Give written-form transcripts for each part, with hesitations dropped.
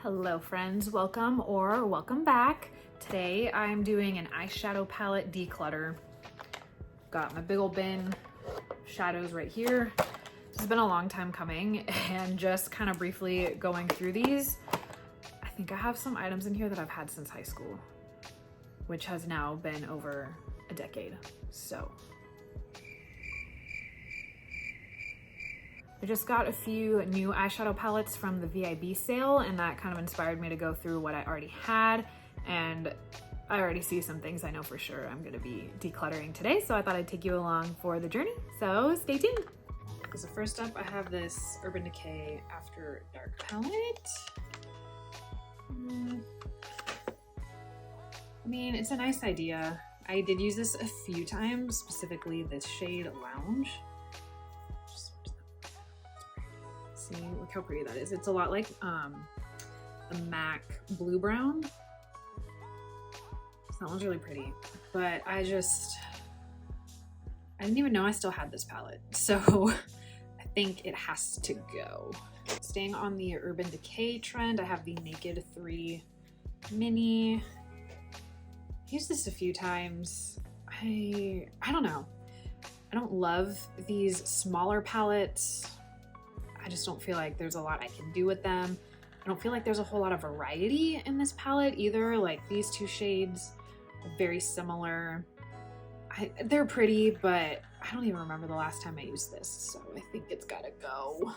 Hello friends, welcome or welcome back. Today I'm doing an eyeshadow palette declutter. Got my big old bin of shadows right here. This has been a long time coming, and just kind of briefly going through these, I think I have some items in here that I've had since high school, which has now been over a decade. So I just got a few new eyeshadow palettes from the VIB sale, and that kind of inspired me to go through what I already had, and I already see some things I know for sure I'm gonna be decluttering today, so I thought I'd take you along for the journey, so stay tuned. So first up, I have this Urban Decay After Dark palette. I mean, it's a nice idea. I did use this a few times, specifically this shade Lounge. See, look how pretty that is. It's a lot like the MAC Blue Brown. So that one's really pretty, but I didn't even know I still had this palette, so I think it has to go. Staying on the Urban Decay trend, I have the Naked 3 Mini. I've used this a few times. I don't know. I don't love these smaller palettes. I just don't feel like there's a lot I can do with them. I don't feel like there's a whole lot of variety in this palette either. Like, these two shades are very similar. They're pretty, but I don't even remember the last time I used this, so I think it's gotta go.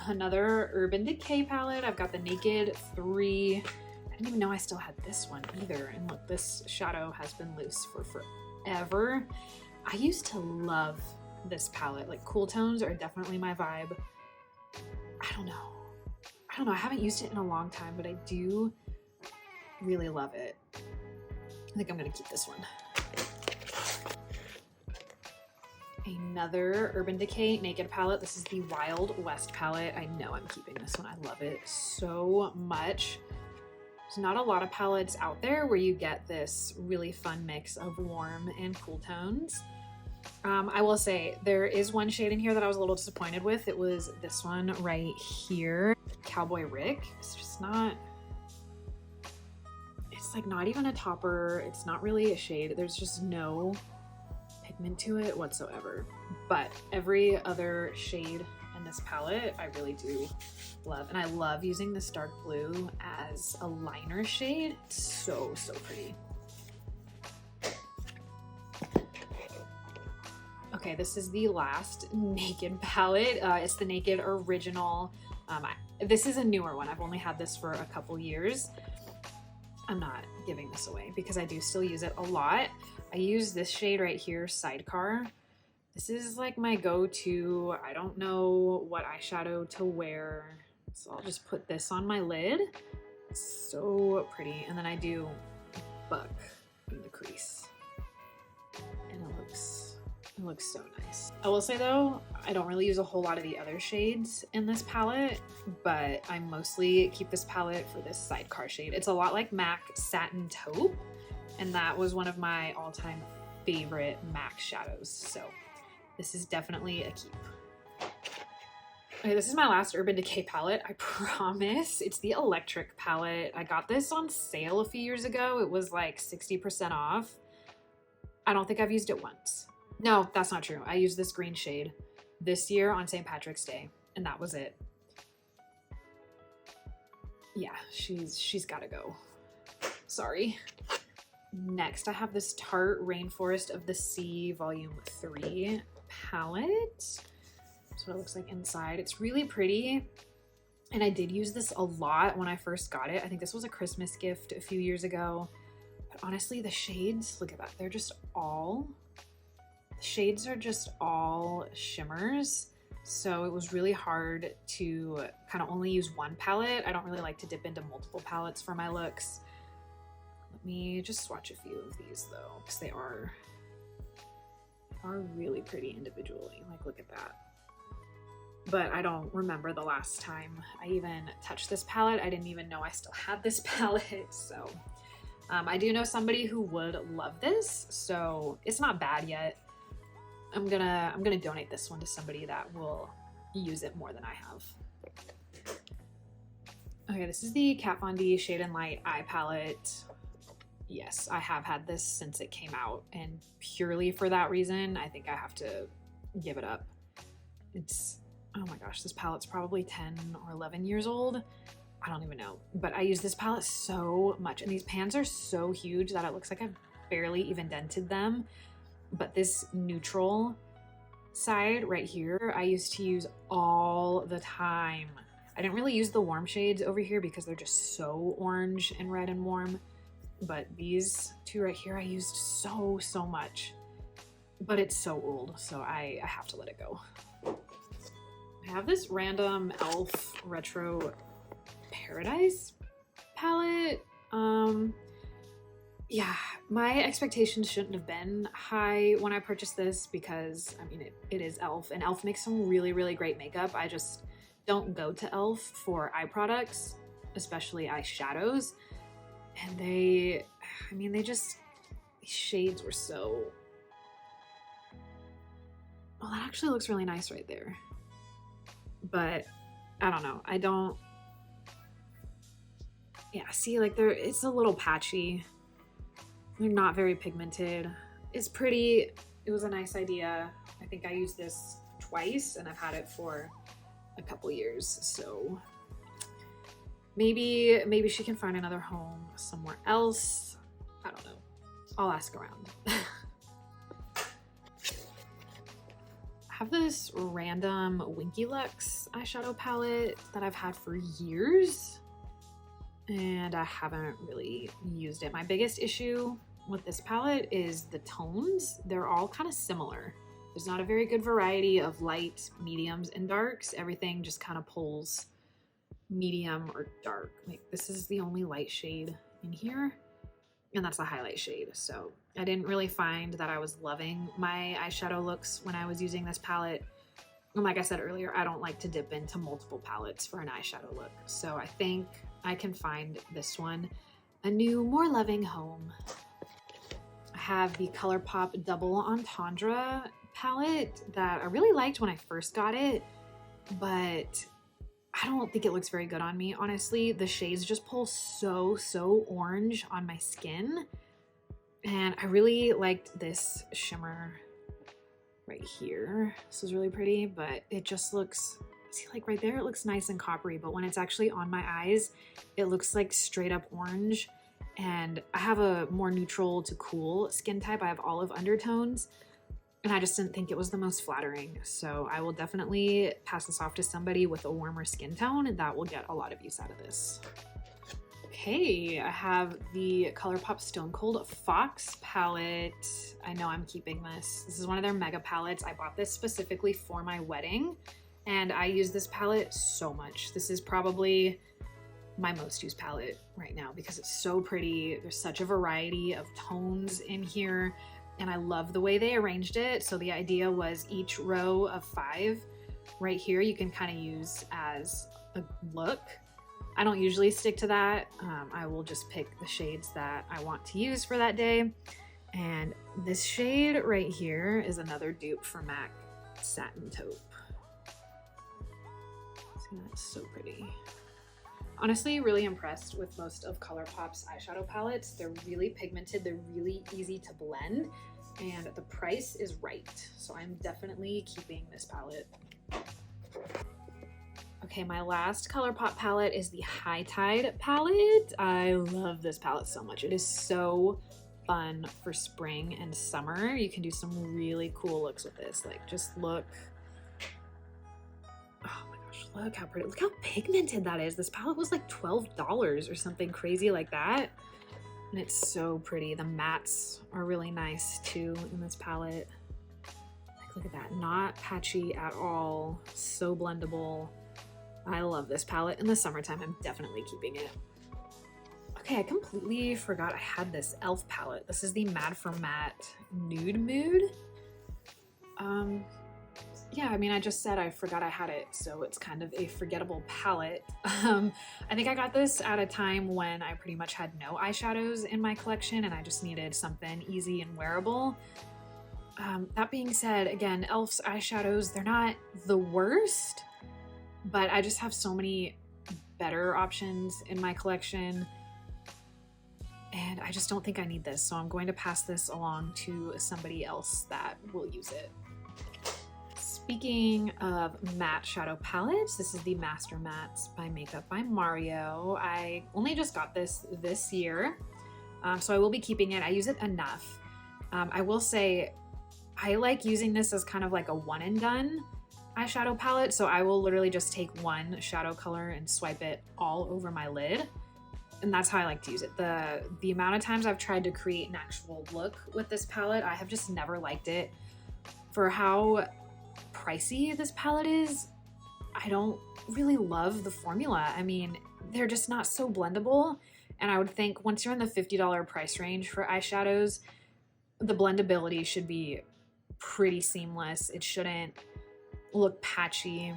Another Urban Decay palette. I've got the Naked 3. I didn't even know I still had this one either. And look, this shadow has been loose for forever. I used to love this palette. Like, cool tones are definitely my vibe. I don't know. I haven't used it in a long time, but I do really love it. I think I'm gonna keep this one. Another Urban Decay Naked palette. This is the Wild West palette. I know I'm keeping this one. I love it so much. There's not a lot of palettes out there where you get this really fun mix of warm and cool tones. I will say there is one shade in here that I was a little disappointed with. It was this one right here, Cowboy Rick. It's just not, it's like not even a topper. It's not really a shade. There's just no pigment to it whatsoever. But every other shade in this palette I really do love. And I love using this dark blue as a liner shade. It's so, so pretty. Okay, this is the last Naked palette. It's the Naked Original. This is a newer one. I've only had this for a couple years. I'm not giving this away because I do still use it a lot. I use this shade right here, Sidecar. This is like my go-to. I don't know what eyeshadow to wear, so I'll just put this on my lid. It's so pretty. And then I do Buck in the crease. And it looks so nice. I will say though, I don't really use a whole lot of the other shades in this palette, but I mostly keep this palette for this Sidecar shade. It's a lot like MAC Satin Taupe, and that was one of my all-time favorite MAC shadows, so this is definitely a keep. Okay, this is my last Urban Decay palette, I promise. It's the Electric palette. I got this on sale a few years ago. It was like 60% off. I don't think I've used it once. No, that's not true. I used this green shade this year on St. Patrick's Day, and that was it. Yeah, she's gotta go. Sorry. Next, I have this Tarte Rainforest of the Sea Volume 3 palette. That's what it looks like inside. It's really pretty, and I did use this a lot when I first got it. I think this was a Christmas gift a few years ago. But honestly, the shades, look at that. They're just all... The shades are just all shimmers, so it was really hard to kind of only use one palette. I don't really like to dip into multiple palettes for my looks. Let me just swatch a few of these though, because they are really pretty individually. Like, look at that. But I don't remember the last time I even touched this palette. I didn't even know I still had this palette, so I do know somebody who would love this, so it's not bad yet. I'm gonna donate this one to somebody that will use it more than I have. Okay, this is the Kat Von D Shade and Light eye palette. Yes, I have had this since it came out, and purely for that reason, I think I have to give it up. It's, oh my gosh, this palette's probably 10 or 11 years old. I don't even know, but I use this palette so much, and these pans are so huge that it looks like I've barely even dented them. But this neutral side right here, I used to use all the time. I didn't really use the warm shades over here because they're just so orange and red and warm. But these two right here, I used so much. But it's so old, so I have to let it go. I have this random e.l.f. Retro Paradise palette. Yeah, my expectations shouldn't have been high when I purchased this because, I mean, it is e.l.f. and e.l.f. makes some really great makeup. I just don't go to e.l.f. for eye products, especially eyeshadows. And they, I mean, they just, these shades were so, well, that actually looks really nice right there. But I don't know, I don't, yeah, see, like it's a little patchy. They're not very pigmented. It's pretty, it was a nice idea. I think I used this twice and I've had it for a couple years, so maybe she can find another home somewhere else. I don't know. I'll ask around. I have this random Winky Lux eyeshadow palette that I've had for years and I haven't really used it. My biggest issue with this palette is the tones. They're all kind of similar. There's not a very good variety of light, mediums, and darks. Everything just kind of pulls medium or dark. Like this is the only light shade in here, and that's the highlight shade. So I didn't really find that I was loving my eyeshadow looks when I was using this palette. And like I said earlier, I don't like to dip into multiple palettes for an eyeshadow look. So I think I can find this one a new, more loving home. I have the ColourPop Double Entendre palette that I really liked when I first got it, but I don't think it looks very good on me, honestly. The shades just pull so orange on my skin, and I really liked this shimmer right here. This is really pretty, but it just looks, see, like right there, it looks nice and coppery, but when it's actually on my eyes, it looks like straight up orange. And I have a more neutral to cool skin type. I have olive undertones, and I just didn't think it was the most flattering. So I will definitely pass this off to somebody with a warmer skin tone, and that will get a lot of use out of this. Okay, I have the ColourPop Stone Cold Fox palette. I know I'm keeping this. This is one of their mega palettes. I bought this specifically for my wedding, and I use this palette so much. This is probably my most used palette right now because it's so pretty. There's such a variety of tones in here, and I love the way they arranged it. So the idea was each row of 5 right here you can kind of use as a look. I don't usually stick to that. I will just pick the shades that I want to use for that day. And this shade right here is another dupe for MAC Satin Taupe. See, that's so pretty. Honestly, really impressed with most of ColourPop's eyeshadow palettes. They're really pigmented, they're really easy to blend, and the price is right. So I'm definitely keeping this palette. Okay, my last ColourPop palette is the High Tide palette. I love this palette so much. It is so fun for spring and summer. You can do some really cool looks with this. Like, just look. Oh my gosh, look how pretty. Look how pigmented that is. This palette was like $12 or something crazy like that. And it's so pretty. The mattes are really nice too in this palette. Like, look at that. Not patchy at all. So blendable. I love this palette. In the summertime, I'm definitely keeping it. Okay, I completely forgot I had this e.l.f. palette. This is the Mad for Matte Nude Mood. Yeah, I mean, I just said I forgot I had it, so it's kind of a forgettable palette. I think I got this at a time when I pretty much had no eyeshadows in my collection and I just needed something easy and wearable. That being said, again, e.l.f.'s eyeshadows, they're not the worst, but I just have so many better options in my collection. And I just don't think I need this, so I'm going to pass this along to somebody else that will use it. Speaking of matte shadow palettes, this is the Master Mattes by Makeup by Mario. I only just got this year, so I will be keeping it. I use it enough. I will say I like using this as kind of like a one and done eyeshadow palette, so I will literally just take one shadow color and swipe it all over my lid. And that's how I like to use it. The amount of times I've tried to create an actual look with this palette, I have just never liked it. For how pricey this palette is, I don't really love the formula. I mean, they're just not so blendable. And I would think once you're in the $50 price range for eyeshadows, the blendability should be pretty seamless. It shouldn't look patchy.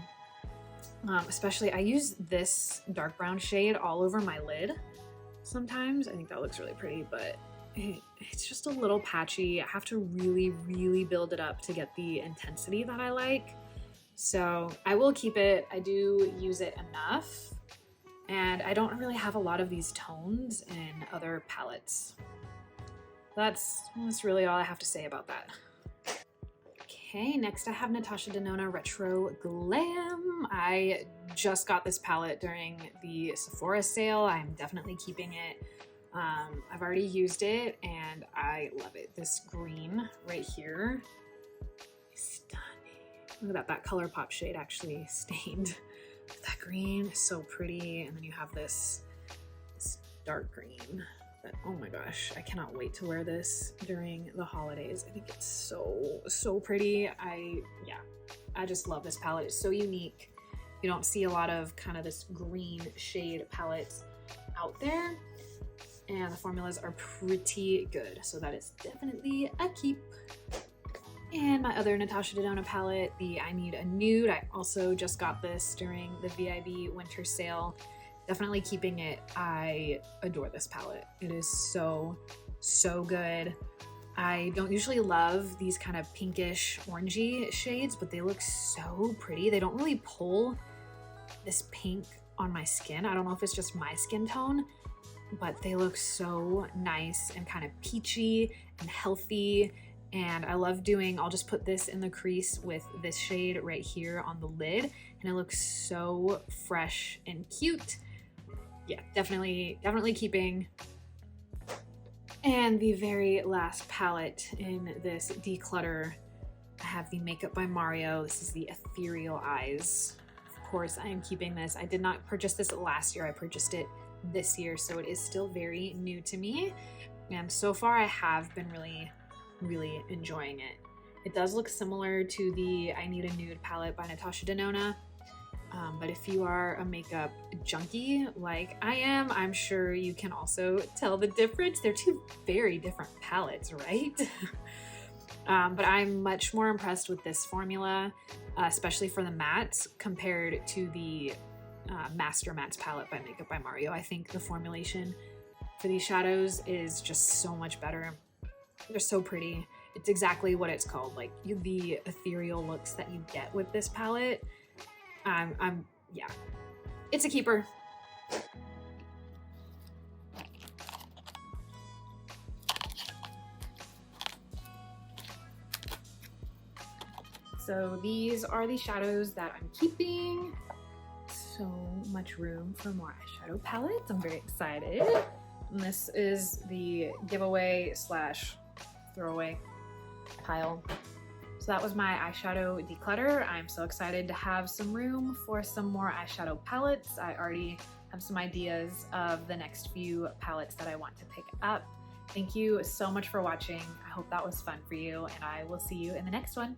Especially, I use this dark brown shade all over my lid sometimes. I think that looks really pretty, but it's just a little patchy. I have to really, really build it up to get the intensity that I like. So I will keep it. I do use it enough, and I don't really have a lot of these tones in other palettes. That's really all I have to say about that. Okay, next I have Natasha Denona Retro Glam. I just got this palette during the Sephora sale. I'm definitely keeping it. I've already used it and I love it. This green right here is stunning. Look at that ColourPop shade actually stained. That green is so pretty. And then you have this dark green. But oh my gosh, I cannot wait to wear this during the holidays. I think it's so pretty. I just love this palette. It's so unique. You don't see a lot of kind of this green shade palettes out there, and the formulas are pretty good. So that is definitely a keep. And my other Natasha Denona palette, the I Need a Nude. I also just got this during the VIB winter sale. Definitely keeping it. I adore this palette. It is so good. I don't usually love these kind of pinkish orangey shades, but they look so pretty. They don't really pull this pink on my skin. I don't know if it's just my skin tone, but they look so nice and kind of peachy and healthy. And I love doing, I'll just put this in the crease with this shade right here on the lid, and it looks so fresh and cute. Yeah, definitely keeping. And the very last palette in this declutter, I have the Makeup by Mario. This is the Ethereal Eyes. Of course, I am keeping this. I did not purchase this last year. I purchased it this year, so it is still very new to me. And so far, I have been really enjoying it. It does look similar to the I Need a Nude palette by Natasha Denona. But if you are a makeup junkie like I am, I'm sure you can also tell the difference. They're two very different palettes, right? But I'm much more impressed with this formula, especially for the mattes, compared to the Master Mattes palette by Makeup by Mario. I think the formulation for these shadows is just so much better. They're so pretty. It's exactly what it's called, like the ethereal looks that you get with this palette. Yeah, it's a keeper. So these are the shadows that I'm keeping. So much room for more eyeshadow palettes. I'm very excited. And this is the giveaway / throwaway pile. So that was my eyeshadow declutter. I'm so excited to have some room for some more eyeshadow palettes. I already have some ideas of the next few palettes that I want to pick up. Thank you so much for watching. I hope that was fun for you, and I will see you in the next one.